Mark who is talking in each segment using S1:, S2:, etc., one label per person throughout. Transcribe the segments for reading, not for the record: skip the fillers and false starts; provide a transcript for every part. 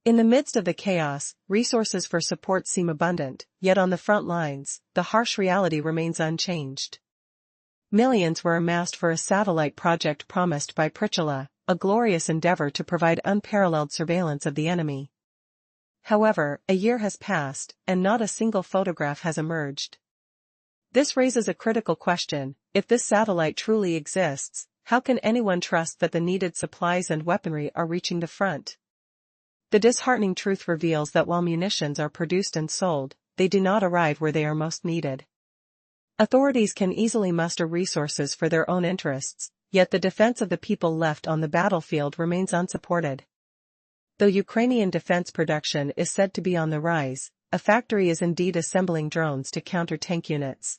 S1: In the midst of the chaos, resources for support seem abundant, yet on the front lines, the harsh reality remains unchanged. Millions were amassed for a satellite project promised by Pritchula, a glorious endeavor to provide unparalleled surveillance of the enemy. However, a year has passed, and not a single photograph has emerged. This raises a critical question: if this satellite truly exists, how can anyone trust that the needed supplies and weaponry are reaching the front? The disheartening truth reveals that while munitions are produced and sold, they do not arrive where they are most needed. Authorities can easily muster resources for their own interests, yet the defense of the people left on the battlefield remains unsupported. Though Ukrainian defense production is said to be on the rise, a factory is indeed assembling drones to counter tank units.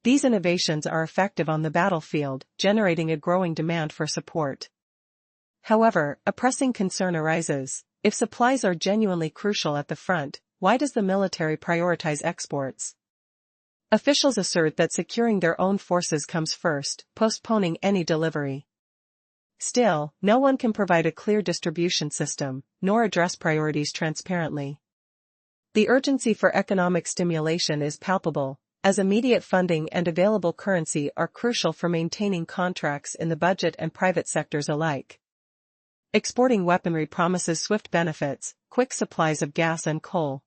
S1: These innovations are effective on the battlefield, generating a growing demand for support. However, a pressing concern arises: if supplies are genuinely crucial at the front, why does the military prioritize exports? Officials assert that securing their own forces comes first, postponing any delivery. Still, no one can provide a clear distribution system, nor address priorities transparently. The urgency for economic stimulation is palpable, as immediate funding and available currency are crucial for maintaining contracts in the budget and private sectors alike. Exporting weaponry promises swift benefits, quick supplies of gas and coal.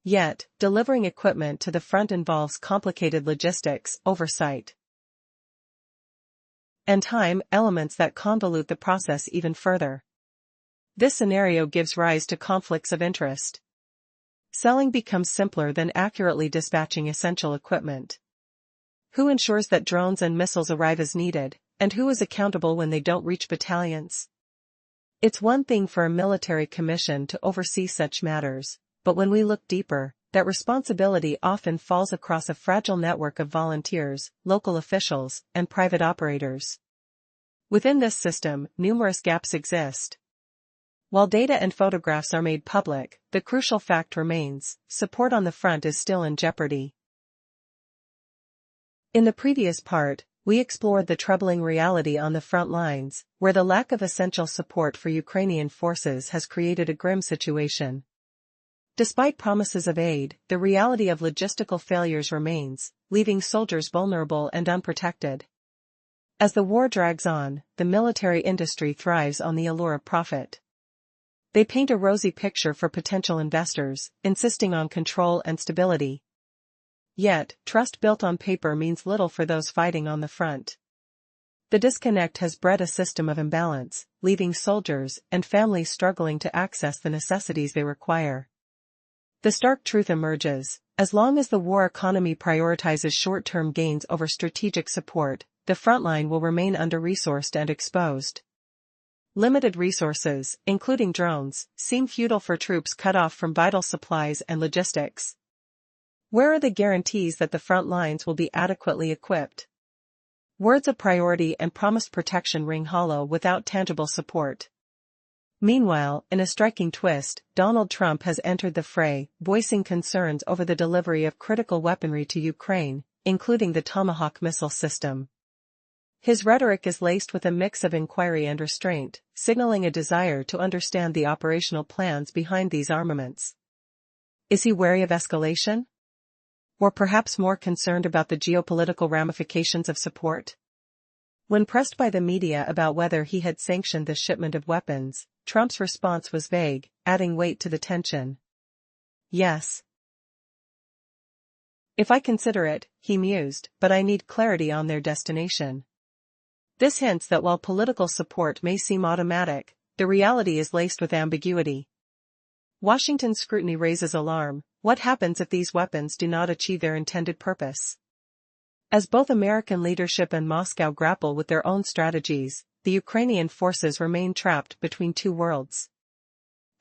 S1: Yet, delivering equipment to the front involves complicated logistics, oversight, and time elements that convolute the process even further. This scenario gives rise to conflicts of interest. Selling becomes simpler than accurately dispatching essential equipment. Who ensures that drones and missiles arrive as needed, and who is accountable when they don't reach battalions? It's one thing for a military commission to oversee such matters, but when we look deeper, that responsibility often falls across a fragile network of volunteers, local officials, and private operators. Within this system, numerous gaps exist. While data and photographs are made public, the crucial fact remains: support on the front is still in jeopardy. In the previous part, we explored the troubling reality on the front lines, where the lack of essential support for Ukrainian forces has created a grim situation. Despite promises of aid, the reality of logistical failures remains, leaving soldiers vulnerable and unprotected. As the war drags on, the military industry thrives on the allure of profit. They paint a rosy picture for potential investors, insisting on control and stability. Yet, trust built on paper means little for those fighting on the front. The disconnect has bred a system of imbalance, leaving soldiers and families struggling to access the necessities they require. The stark truth emerges: as long as the war economy prioritizes short-term gains over strategic support, the frontline will remain under-resourced and exposed. Limited resources, including drones, seem futile for troops cut off from vital supplies and logistics. Where are the guarantees that the front lines will be adequately equipped? Words of priority and promised protection ring hollow without tangible support. Meanwhile, in a striking twist, Donald Trump has entered the fray, voicing concerns over the delivery of critical weaponry to Ukraine, including the Tomahawk missile system. His rhetoric is laced with a mix of inquiry and restraint, signaling a desire to understand the operational plans behind these armaments. Is he wary of escalation? Or perhaps more concerned about the geopolitical ramifications of support? When pressed by the media about whether he had sanctioned the shipment of weapons, Trump's response was vague, adding weight to the tension. Yes. If I consider it, he mused, but I need clarity on their destination. This hints that while political support may seem automatic, the reality is laced with ambiguity. Washington's scrutiny raises alarm: what happens if these weapons do not achieve their intended purpose? As both American leadership and Moscow grapple with their own strategies, the Ukrainian forces remain trapped between two worlds.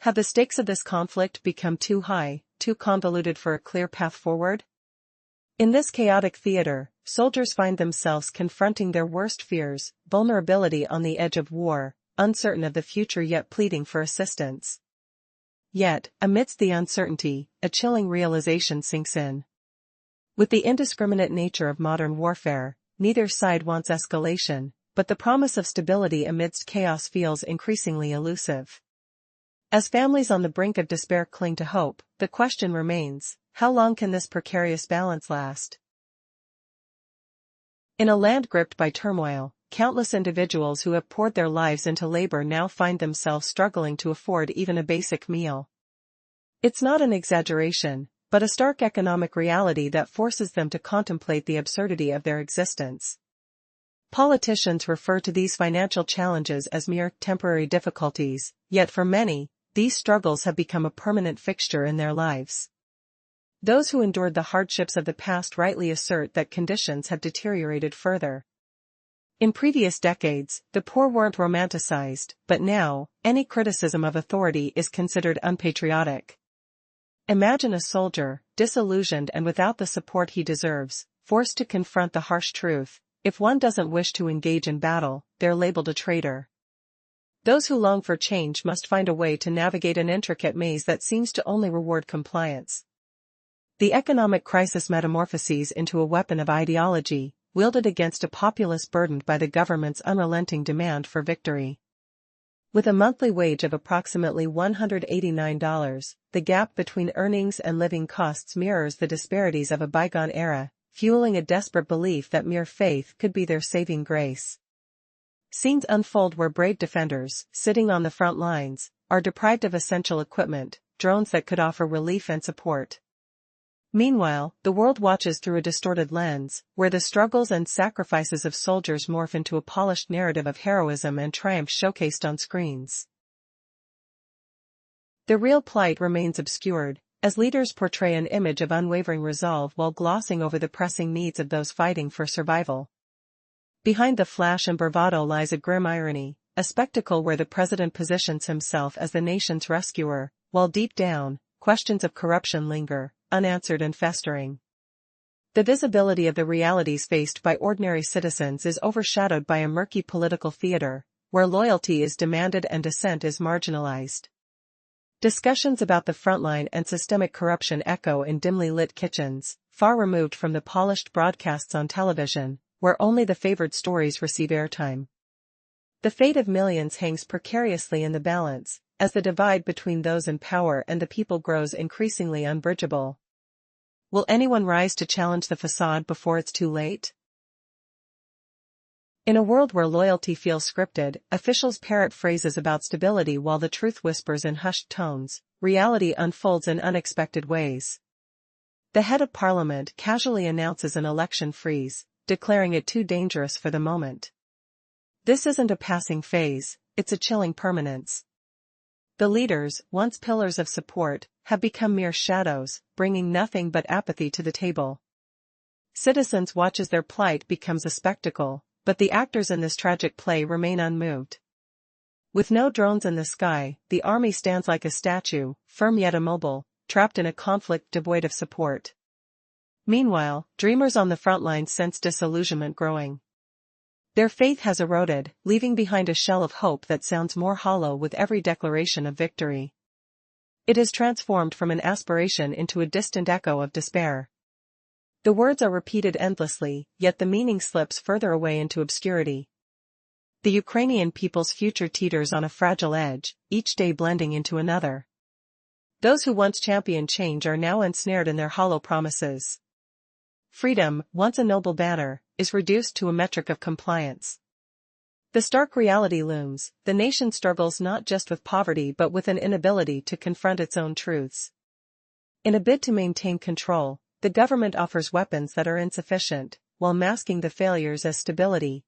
S1: Have the stakes of this conflict become too high, too convoluted for a clear path forward? In this chaotic theater, soldiers find themselves confronting their worst fears: vulnerability on the edge of war, uncertain of the future yet pleading for assistance. Yet, amidst the uncertainty, a chilling realization sinks in. With the indiscriminate nature of modern warfare, neither side wants escalation, but the promise of stability amidst chaos feels increasingly elusive. As families on the brink of despair cling to hope, the question remains, how long can this precarious balance last? In a land gripped by turmoil, countless individuals who have poured their lives into labor now find themselves struggling to afford even a basic meal. It's not an exaggeration, but a stark economic reality that forces them to contemplate the absurdity of their existence. Politicians refer to these financial challenges as mere temporary difficulties, yet for many, these struggles have become a permanent fixture in their lives. Those who endured the hardships of the past rightly assert that conditions have deteriorated further. In previous decades, the poor weren't romanticized, but now, any criticism of authority is considered unpatriotic. Imagine a soldier, disillusioned and without the support he deserves, forced to confront the harsh truth: if one doesn't wish to engage in battle, they're labeled a traitor. Those who long for change must find a way to navigate an intricate maze that seems to only reward compliance. The economic crisis metamorphoses into a weapon of ideology, wielded against a populace burdened by the government's unrelenting demand for victory. With a monthly wage of approximately $189, the gap between earnings and living costs mirrors the disparities of a bygone era, fueling a desperate belief that mere faith could be their saving grace. Scenes unfold where brave defenders, sitting on the front lines, are deprived of essential equipment, drones that could offer relief and support. Meanwhile, the world watches through a distorted lens, where the struggles and sacrifices of soldiers morph into a polished narrative of heroism and triumph showcased on screens. The real plight remains obscured, as leaders portray an image of unwavering resolve while glossing over the pressing needs of those fighting for survival. Behind the flash and bravado lies a grim irony, a spectacle where the president positions himself as the nation's rescuer, while deep down, questions of corruption linger, unanswered and festering. The visibility of the realities faced by ordinary citizens is overshadowed by a murky political theater, where loyalty is demanded and dissent is marginalized. Discussions about the frontline and systemic corruption echo in dimly lit kitchens, far removed from the polished broadcasts on television, where only the favored stories receive airtime. The fate of millions hangs precariously in the balance, as the divide between those in power and the people grows increasingly unbridgeable. Will anyone rise to challenge the facade before it's too late? In a world where loyalty feels scripted, officials parrot phrases about stability while the truth whispers in hushed tones, reality unfolds in unexpected ways. The head of parliament casually announces an election freeze, declaring it too dangerous for the moment. This isn't a passing phase, it's a chilling permanence. The leaders, once pillars of support, have become mere shadows, bringing nothing but apathy to the table. Citizens watch as their plight becomes a spectacle, but the actors in this tragic play remain unmoved. With no drones in the sky, the army stands like a statue, firm yet immobile, trapped in a conflict devoid of support. Meanwhile, dreamers on the front lines sense disillusionment growing. Their faith has eroded, leaving behind a shell of hope that sounds more hollow with every declaration of victory. It is transformed from an aspiration into a distant echo of despair. The words are repeated endlessly, yet the meaning slips further away into obscurity. The Ukrainian people's future teeters on a fragile edge, each day blending into another. Those who once championed change are now ensnared in their hollow promises. Freedom, once a noble banner, is reduced to a metric of compliance. The stark reality looms: the nation struggles not just with poverty but with an inability to confront its own truths. In a bid to maintain control, the government offers weapons that are insufficient, while masking the failures as stability.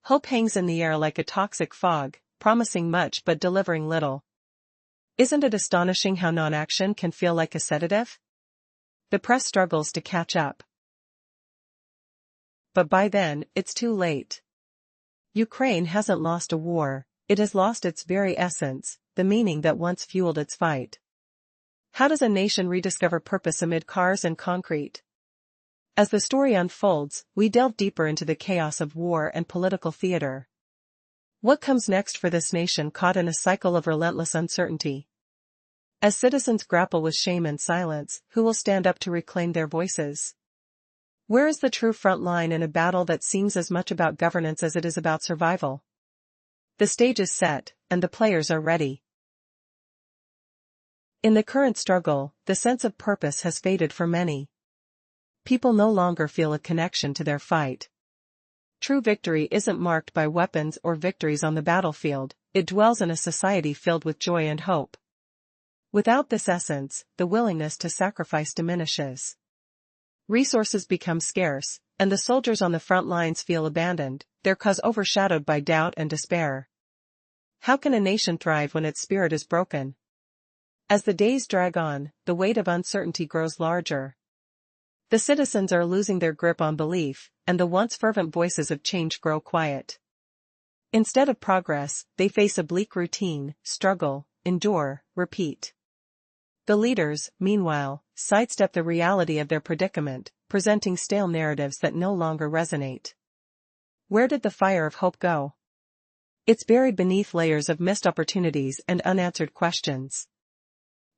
S1: Hope hangs in the air like a toxic fog, promising much but delivering little. Isn't it astonishing how non-action can feel like a sedative? The press struggles to catch up. But by then, it's too late. Ukraine hasn't lost a war, it has lost its very essence, the meaning that once fueled its fight. How does a nation rediscover purpose amid cars and concrete? As the story unfolds, we delve deeper into the chaos of war and political theater. What comes next for this nation caught in a cycle of relentless uncertainty? As citizens grapple with shame and silence, who will stand up to reclaim their voices? Where is the true front line in a battle that seems as much about governance as it is about survival? The stage is set, and the players are ready. In the current struggle, the sense of purpose has faded for many. People no longer feel a connection to their fight. True victory isn't marked by weapons or victories on the battlefield, it dwells in a society filled with joy and hope. Without this essence, the willingness to sacrifice diminishes. Resources become scarce, and the soldiers on the front lines feel abandoned, their cause overshadowed by doubt and despair. How can a nation thrive when its spirit is broken? As the days drag on, the weight of uncertainty grows larger. The citizens are losing their grip on belief, and the once fervent voices of change grow quiet. Instead of progress, they face a bleak routine: struggle, endure, repeat. The leaders, meanwhile, sidestep the reality of their predicament, presenting stale narratives that no longer resonate. Where did the fire of hope go? It's buried beneath layers of missed opportunities and unanswered questions.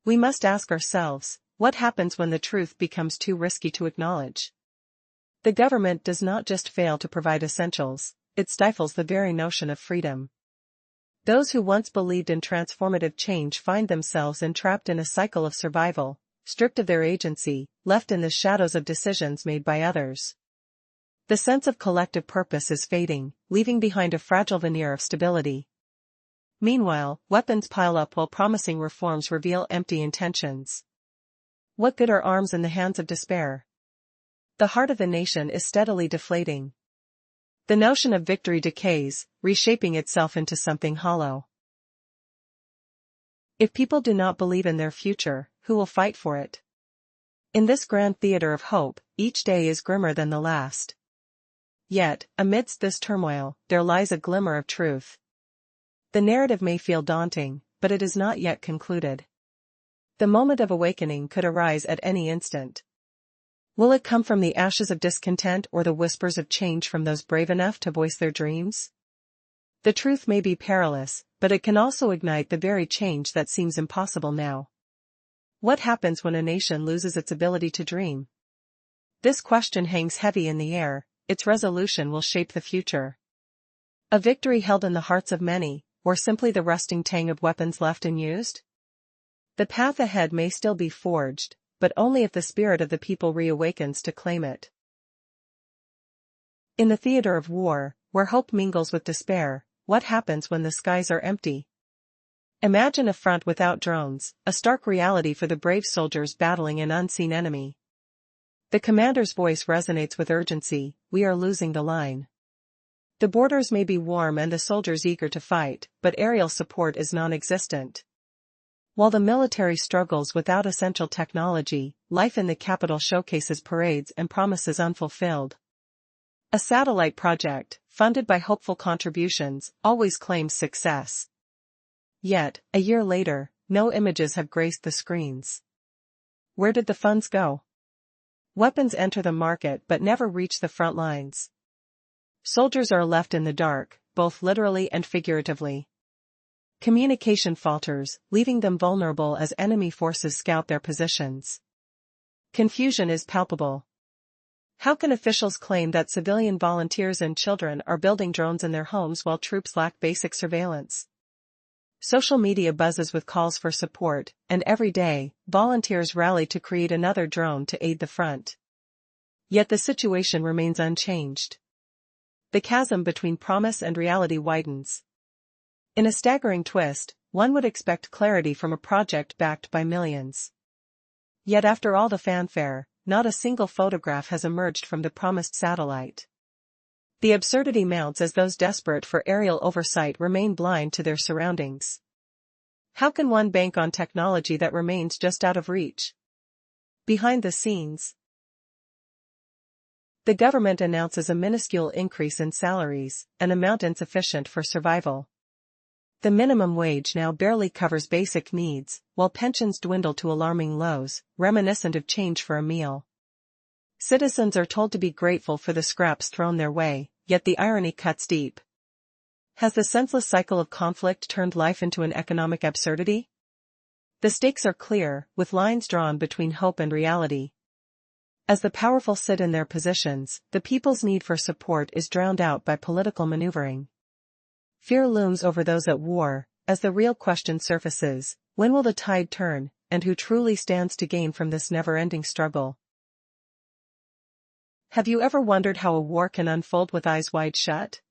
S1: We must ask ourselves, what happens when the truth becomes too risky to acknowledge? The government does not just fail to provide essentials, it stifles the very notion of freedom. Those who once believed in transformative change find themselves entrapped in a cycle of survival, stripped of their agency, left in the shadows of decisions made by others. The sense of collective purpose is fading, leaving behind a fragile veneer of stability. Meanwhile, weapons pile up while promising reforms reveal empty intentions. What good are arms in the hands of despair? The heart of the nation is steadily deflating. The notion of victory decays, reshaping itself into something hollow. If people do not believe in their future, who will fight for it? In this grand theater of hope, each day is grimmer than the last. Yet, amidst this turmoil, there lies a glimmer of truth. The narrative may feel daunting, but it is not yet concluded. The moment of awakening could arise at any instant. Will it come from the ashes of discontent or the whispers of change from those brave enough to voice their dreams? The truth may be perilous, but it can also ignite the very change that seems impossible now. What happens when a nation loses its ability to dream? This question hangs heavy in the air, its resolution will shape the future. A victory held in the hearts of many, or simply the rusting tang of weapons left unused? The path ahead may still be forged, but only if the spirit of the people reawakens to claim it. In the theater of war, where hope mingles with despair, what happens when the skies are empty? Imagine a front without drones, a stark reality for the brave soldiers battling an unseen enemy. The commander's voice resonates with urgency: we are losing the line. The borders may be warm and the soldiers eager to fight, but aerial support is non-existent. While the military struggles without essential technology, life in the capital showcases parades and promises unfulfilled. A satellite project, funded by hopeful contributions, always claims success. Yet, a year later, no images have graced the screens. Where did the funds go? Weapons enter the market but never reach the front lines. Soldiers are left in the dark, both literally and figuratively. Communication falters, leaving them vulnerable as enemy forces scout their positions. Confusion is palpable. How can officials claim that civilian volunteers and children are building drones in their homes while troops lack basic surveillance? Social media buzzes with calls for support, and every day, volunteers rally to create another drone to aid the front. Yet the situation remains unchanged. The chasm between promise and reality widens. In a staggering twist, one would expect clarity from a project backed by millions. Yet after all the fanfare, not a single photograph has emerged from the promised satellite. The absurdity mounts as those desperate for aerial oversight remain blind to their surroundings. How can one bank on technology that remains just out of reach? Behind the scenes, the government announces a minuscule increase in salaries, an amount insufficient for survival. The minimum wage now barely covers basic needs, while pensions dwindle to alarming lows, reminiscent of change for a meal. Citizens are told to be grateful for the scraps thrown their way, yet the irony cuts deep. Has the senseless cycle of conflict turned life into an economic absurdity? The stakes are clear, with lines drawn between hope and reality. As the powerful sit in their positions, the people's need for support is drowned out by political maneuvering. Fear looms over those at war, as the real question surfaces: when will the tide turn, and who truly stands to gain from this never-ending struggle. Have you ever wondered how a war can unfold with eyes wide shut?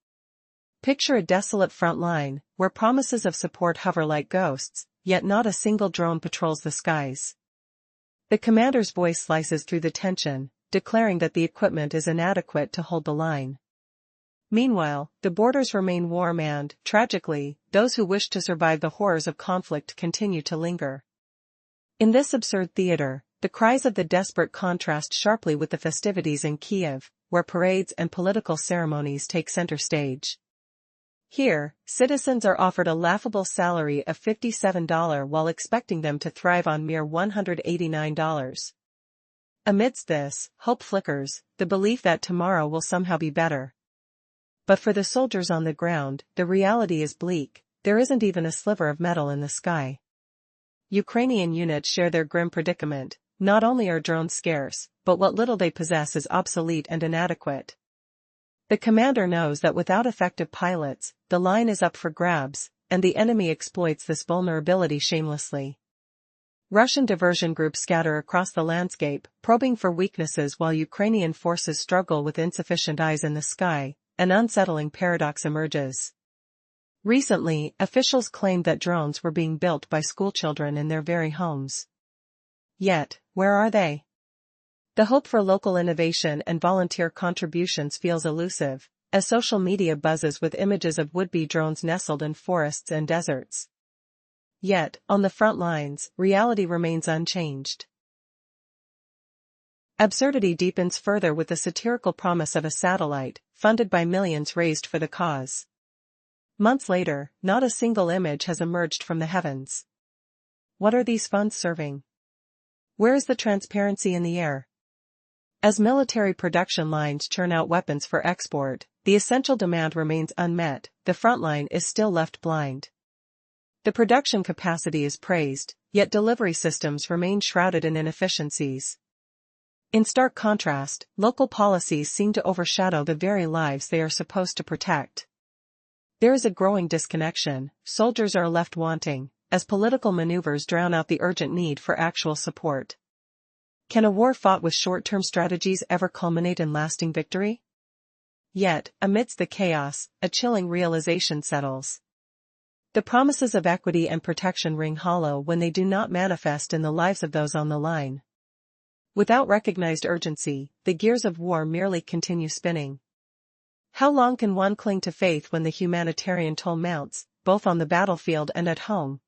S1: Picture a desolate front line, where promises of support hover like ghosts, yet not a single drone patrols the skies. The commander's voice slices through the tension, declaring that the equipment is inadequate to hold the line. Meanwhile, the borders remain warm and, tragically, those who wish to survive the horrors of conflict continue to linger. In this absurd theater, the cries of the desperate contrast sharply with the festivities in Kiev, where parades and political ceremonies take center stage. Here, citizens are offered a laughable salary of $57 while expecting them to thrive on mere $189. Amidst this, hope flickers, the belief that tomorrow will somehow be better. But for the soldiers on the ground, the reality is bleak. There isn't even a sliver of metal in the sky. Ukrainian units share their grim predicament. Not only are drones scarce, but what little they possess is obsolete and inadequate. The commander knows that without effective pilots, the line is up for grabs, and the enemy exploits this vulnerability shamelessly. Russian diversion groups scatter across the landscape, probing for weaknesses while Ukrainian forces struggle with insufficient eyes in the sky. An unsettling paradox emerges. Recently, officials claimed that drones were being built by schoolchildren in their very homes. Yet, where are they? The hope for local innovation and volunteer contributions feels elusive, as social media buzzes with images of would-be drones nestled in forests and deserts. Yet, on the front lines, reality remains unchanged. Absurdity deepens further with the satirical promise of a satellite, funded by millions raised for the cause. Months later, not a single image has emerged from the heavens. What are these funds serving? Where is the transparency in the air? As military production lines churn out weapons for export, the essential demand remains unmet. The front line is still left blind. The production capacity is praised, yet delivery systems remain shrouded in inefficiencies. In stark contrast, local policies seem to overshadow the very lives they are supposed to protect. There is a growing disconnection. Soldiers are left wanting, as political maneuvers drown out the urgent need for actual support. Can a war fought with short-term strategies ever culminate in lasting victory? Yet, amidst the chaos, a chilling realization settles. The promises of equity and protection ring hollow when they do not manifest in the lives of those on the line. Without recognized urgency, the gears of war merely continue spinning. How long can one cling to faith when the humanitarian toll mounts, both on the battlefield and at home?